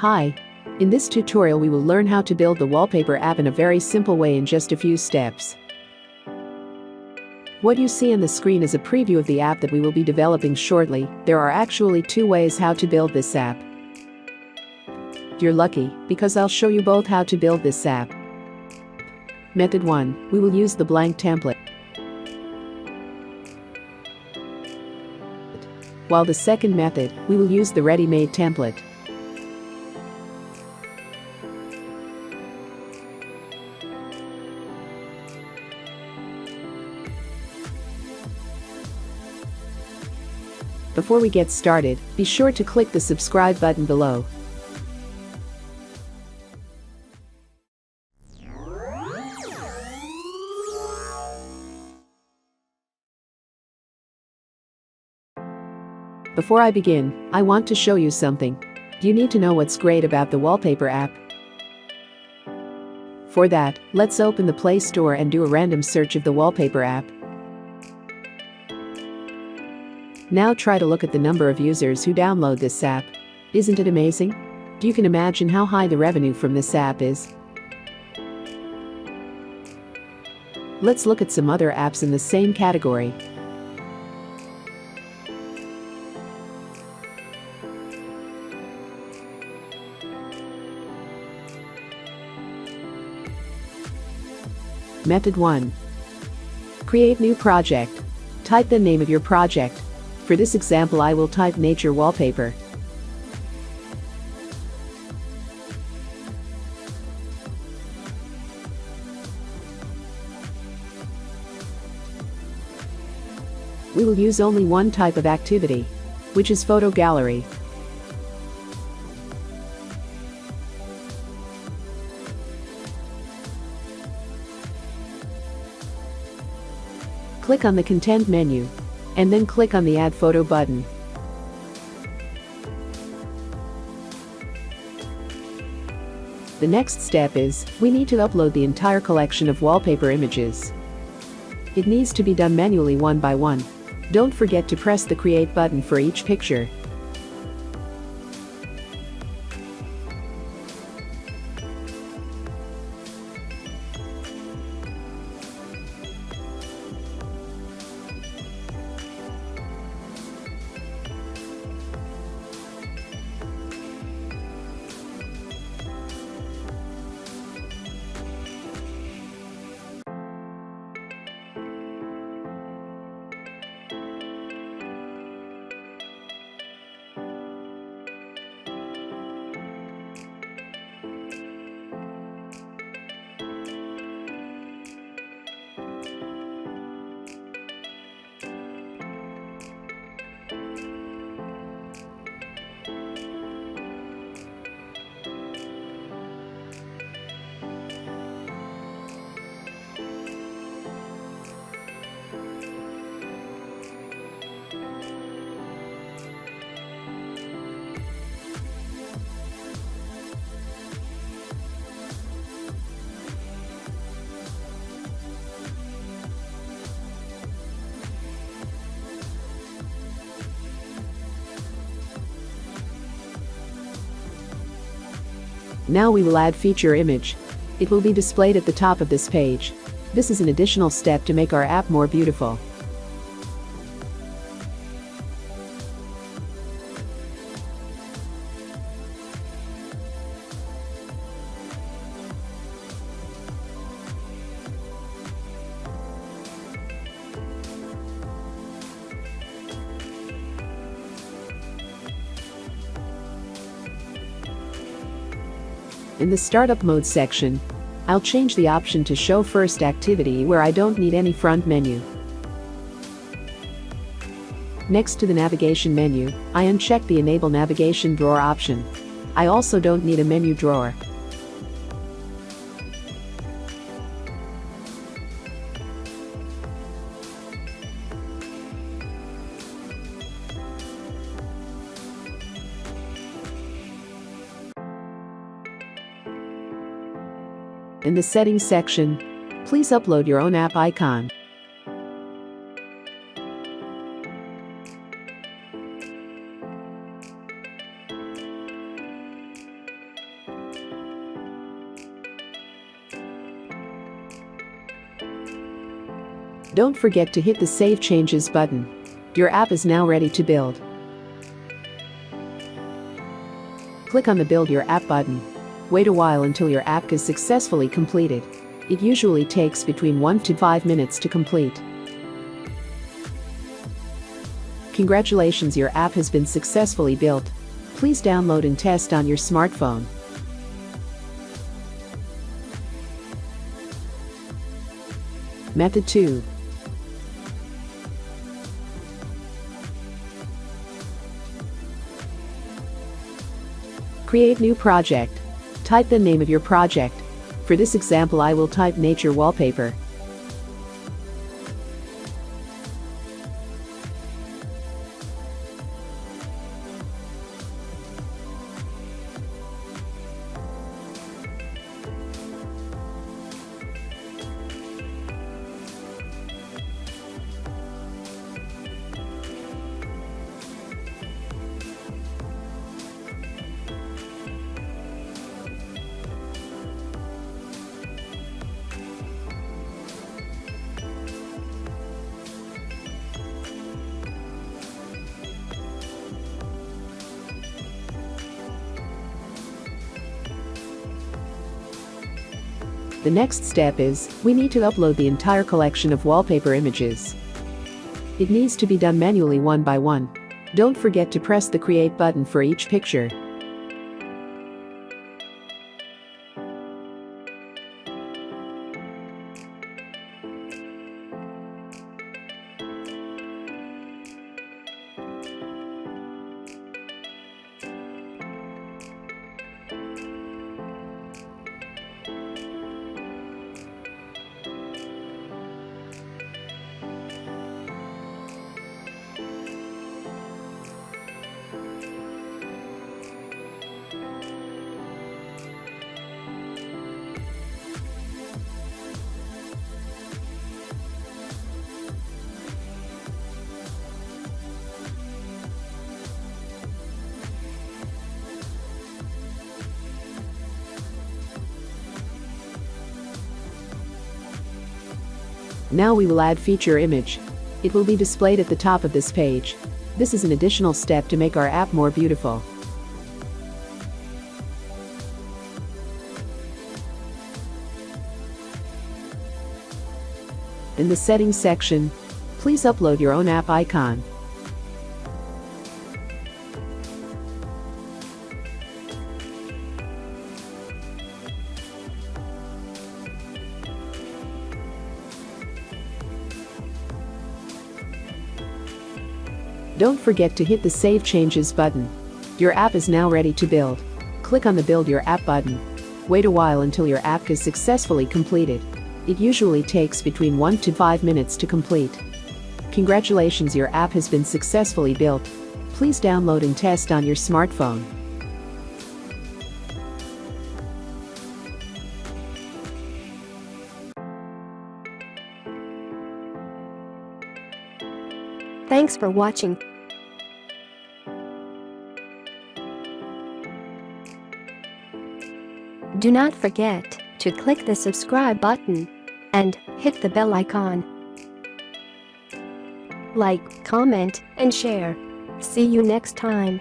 Hi. In this tutorial we will learn how to build the Wallpaper app in a very simple way in just a few steps. What you see on the screen is a preview of the app that we will be developing shortly. There are actually two ways how to build this app. You're lucky, because I'll show you both how to build this app. Method 1, we will use the blank template. While the second method, we will use the ready-made template. Before we get started, be sure to click the subscribe button below. Before I begin, I want to show you something. You need to know what's great about the Wallpaper app. For that, let's open the Play Store and do a random search of the Wallpaper app. Now try to look at the number of users who download this app. Isn't it amazing? You can imagine how high the revenue from this app is. Let's look at some other apps in the same category. Method 1. Create new project. Type the name of your project. For this example I will type Nature Wallpaper. We will use only one type of activity, which is photo gallery. Click on the Content menu, and then click on the Add Photo button. The next step is, we need to upload the entire collection of wallpaper images. It needs to be done manually one by one. Don't forget to press the Create button for each picture. Now we will add feature image. It will be displayed at the top of this page. This is an additional step to make our app more beautiful. In the Startup Mode section, I'll change the option to Show First Activity where I don't need any front menu. Next to the navigation menu, I uncheck the Enable Navigation Drawer option. I also don't need a menu drawer. In the Settings section, please upload your own app icon. Don't forget to hit the Save Changes button. Your app is now ready to build. Click on the Build Your App button. Wait a while until your app is successfully completed. It usually takes between 1 to 5 minutes to complete. Congratulations, your app has been successfully built. Please download and test on your smartphone. Method 2. Create new project. Type the name of your project. For this example, I will type Nature Wallpaper. The next step is, we need to upload the entire collection of wallpaper images. It needs to be done manually one by one. Don't forget to press the Create button for each picture. Now we will add feature image. It will be displayed at the top of this page. This is an additional step to make our app more beautiful. In the settings section, please upload your own app icon. Don't forget to hit the Save Changes button. Your app is now ready to build. Click on the Build Your App button. Wait a while until your app is successfully completed. It usually takes between 1 to 5 minutes to complete. Congratulations, your app has been successfully built. Please download and test on your smartphone. Thanks for watching. Do not forget to click the subscribe button and hit the bell icon. Like, comment, and share. See you next time.